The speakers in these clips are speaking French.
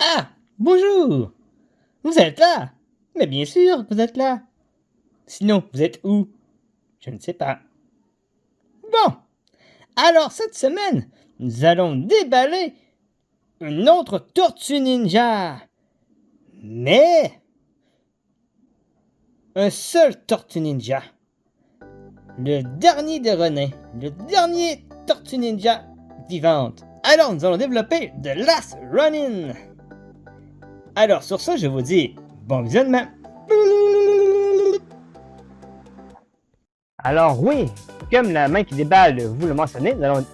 Ah! Bonjour! Vous êtes là? Mais bien sûr que vous êtes là! Sinon, vous êtes où? Je ne sais pas. Bon! Alors cette semaine, nous allons déballer une autre Tortue Ninja! Mais un seul Tortue Ninja. Le dernier de René. Le dernier Tortue Ninja vivante. Alors nous allons développer The Last Ronin. Alors sur ça, je vous dis bon visionnement. Alors oui, comme la main qui déballe vous le mentionnez, nous allons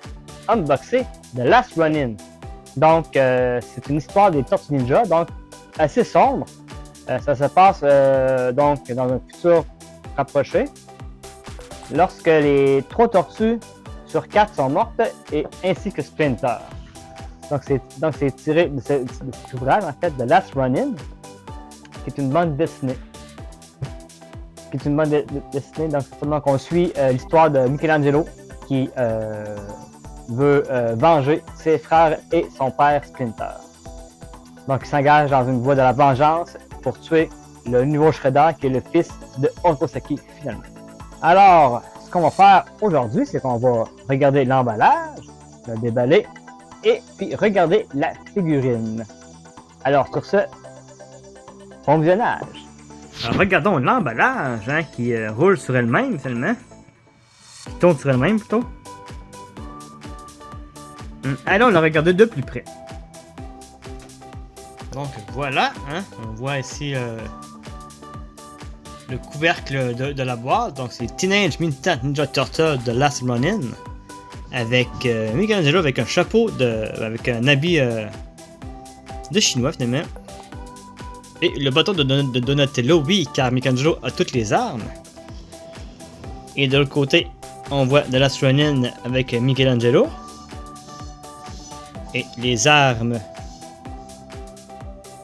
unboxer The Last Ronin. Donc c'est une histoire des Tortues Ninja, donc assez sombre. Ça se passe donc dans un futur rapproché, lorsque les 3 tortues sur 4 sont mortes, et ainsi que Splinter. Donc c'est tiré de cet ouvrage en fait de Last Ronin, qui est une bande dessinée. Donc c'est seulement qu'on suit l'histoire de Michelangelo qui veut venger ses frères et son père Splinter. Donc il s'engage dans une voie de la vengeance pour tuer le nouveau Shredder qui est le fils de Otosaki finalement. Alors, ce qu'on va faire aujourd'hui, c'est qu'on va regarder l'emballage, le déballer, et puis regarder la figurine. Alors sur ce, bon visionnage! Alors regardons l'emballage qui roule sur elle-même finalement. Qui tourne sur elle-même plutôt. Allons la regarder de plus près. Donc voilà, on voit ici le couvercle de la boîte. Donc c'est Teenage Mutant Ninja Turtle The Last Ronin. Avec Michelangelo avec un chapeau, avec un habit de chinois finalement. Et le bâton de Donatello, oui, car Michelangelo a toutes les armes. Et de l'autre côté, on voit The Last Ronin avec Michelangelo. Et les armes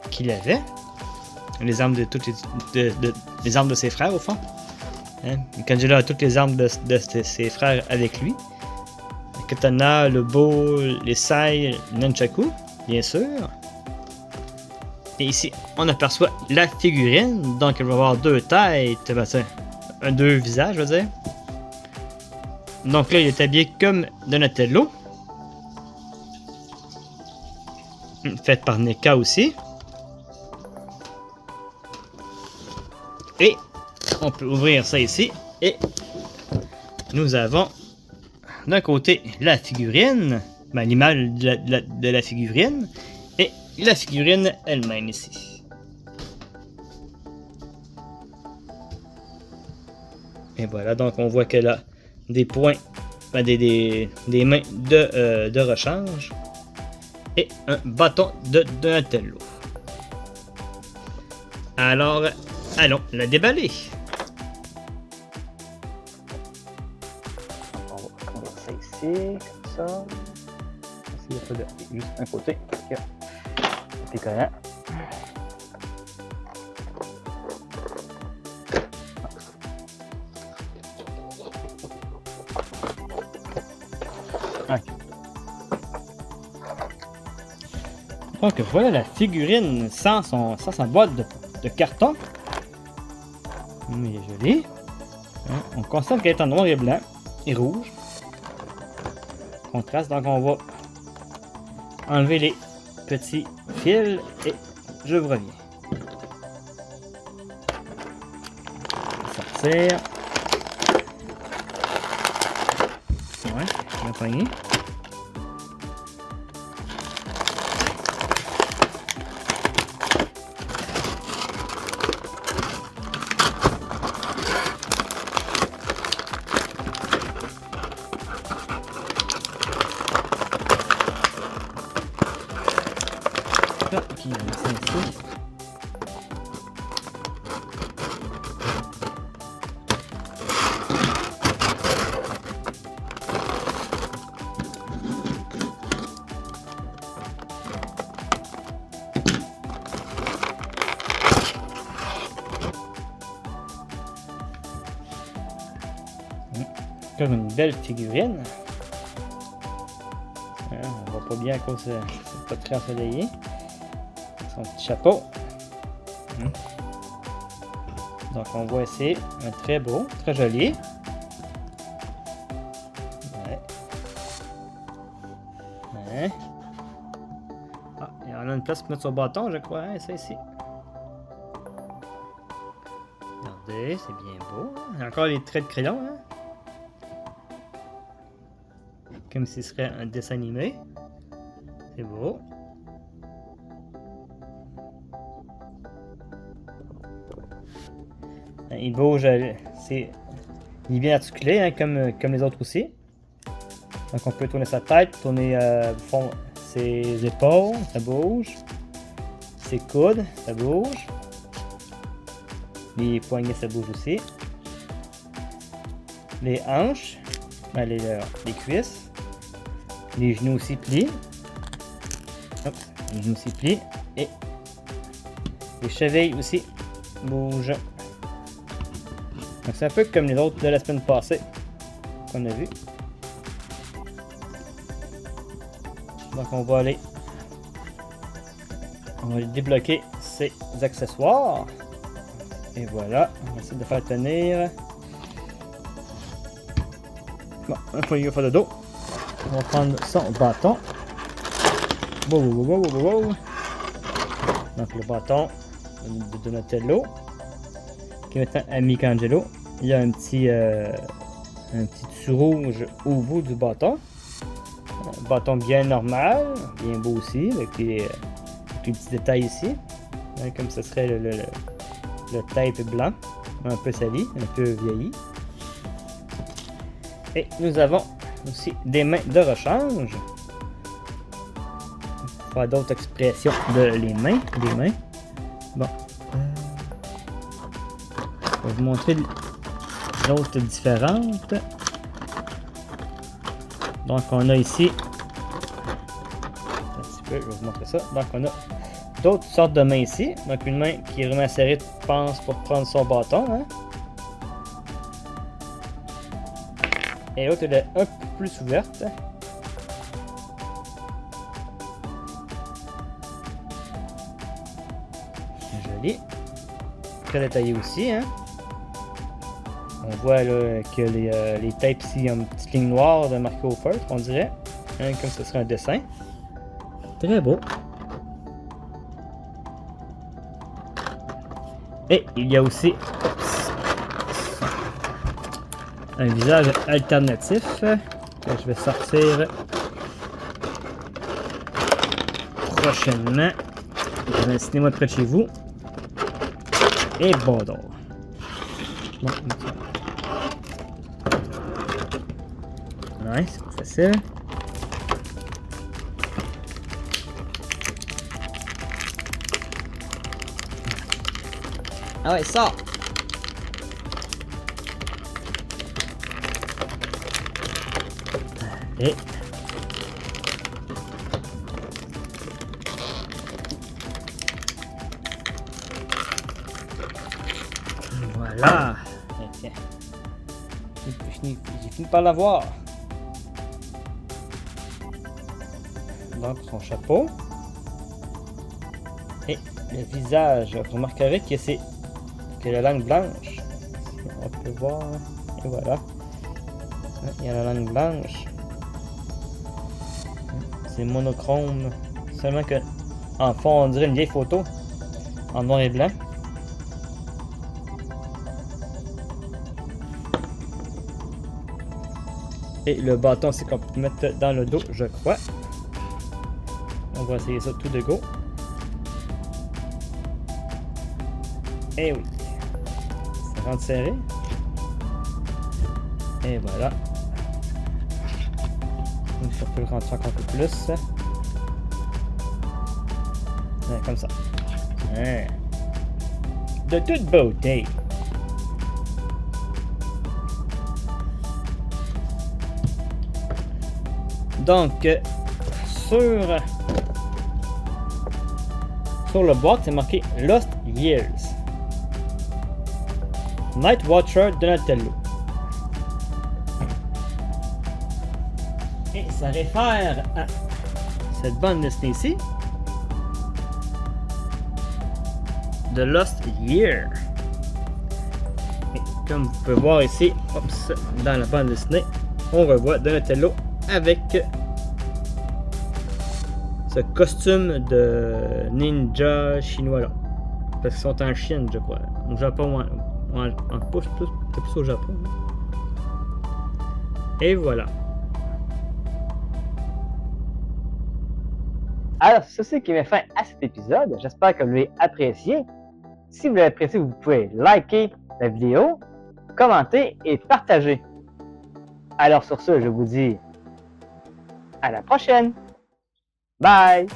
qu'il avait. Les armes de toutes les armes de ses frères au fond. Michelangelo a toutes les armes de ses frères avec lui. Le katana, le bo, les sai, le nunchaku, bien sûr. Et ici, on aperçoit la figurine, donc elle va avoir 2 têtes, 2 visages, je veux dire. Donc là, il est habillé comme Donatello. Fait par NECA aussi. Et on peut ouvrir ça ici. Et nous avons d'un côté la figurine, l'image de la figurine. Et la figurine elle-même ici. Et voilà, donc on voit qu'elle a des points, des mains de rechange. Et un bâton de Donatello. Alors, allons la déballer. On va commencer ici, comme ça. Il n'y a pas de juste un côté. C'est collant. Okay. Donc voilà la figurine sans sa boîte de carton. Il est joli. On constate qu'elle est en noir et blanc et rouge. Contraste, donc on va enlever les petits fils et je vous reviens. Sortir. Ouais, je vais poigner. Puis on met ça ici. Comme une belle figurine. On voit pas bien à cause c'est pas très ensoleillé. son petit chapeau. Donc on voit ici un très beau, très joli. Ouais. Ah, et on a une place pour mettre son bâton, je crois, hein, ça ici. Regardez, c'est bien beau. Il y a encore les traits de crayon, hein. Comme si ce serait un dessin animé. C'est beau. Il bouge, il est bien articulé, hein, comme les autres aussi. Donc on peut tourner sa tête, tourner ses épaules, ça bouge. Ses coudes, ça bouge. Les poignets, ça bouge aussi. Les hanches, les cuisses. Les genoux aussi plient. Hop, les genoux aussi plient. Et les chevilles aussi bougent. Donc c'est un peu comme les autres de la semaine passée qu'on a vu. Donc on va aller débloquer ces accessoires. Et voilà, on va essayer de faire tenir. Bon, un poignée faire de dos. On va prendre son bâton. Wow. Donc le bâton de Donatello, qui est maintenant à Michelangelo. Il y a un petit dessus rouge au bout du bâton. Un bâton bien normal, bien beau aussi, avec les petits détails ici. Hein, comme ce serait le tape blanc, un peu sali, un peu vieilli. Et nous avons aussi des mains de rechange. On va faire d'autres expressions des mains. Bon. Je vais vous montrer d'autres différentes. Donc on a ici, un petit peu, je vais vous montrer ça. Donc on a d'autres sortes de mains ici. Donc une main qui est vraiment serrée, je pense, pour prendre son bâton. Hein? Et l'autre elle est un peu plus ouverte. Joli. Très détaillé aussi. Hein? On voit là, que les tapes ici, il y a une petite ligne noire de marquée au feutre, on dirait. Hein, comme ce serait un dessin. Très beau. Et il y a aussi un visage alternatif que je vais sortir prochainement dans un cinéma près de chez vous. Et bon donc. Bon, ouais, c'est pas facile. Ah ouais, sors! Et voilà! Tiens. J'ai fini par l'avoir. Donc son chapeau. Et le visage. Vous remarquerez que c'est la langue blanche. On peut voir. Et voilà. Il y a la langue blanche. C'est monochrome. Seulement que en fond, on dirait une vieille photo. En noir et blanc. Et le bâton, c'est qu'on peut mettre dans le dos, je crois. On va essayer ça tout de go. Et oui. Ça rentre serré. Et voilà. Donc, on peut le rentrer encore un peu plus. Ouais, comme ça. Ouais. De toute beauté. Donc, sur le boîte, c'est marqué Lost Years. Night Watcher Donatello. Et ça réfère à cette bande dessinée ici. The Lost Year. Et comme vous pouvez voir ici, dans la bande dessinée, on revoit Donatello avec ce costume de ninja chinois là. Parce qu'ils sont en Chine, je crois. Au Japon, en plus au Japon. Et voilà. Alors, c'est ce qui met fin à cet épisode. J'espère que vous l'avez apprécié. Si vous l'avez apprécié, vous pouvez liker la vidéo, commenter et partager. Alors sur ce, je vous dis à la prochaine. Bye!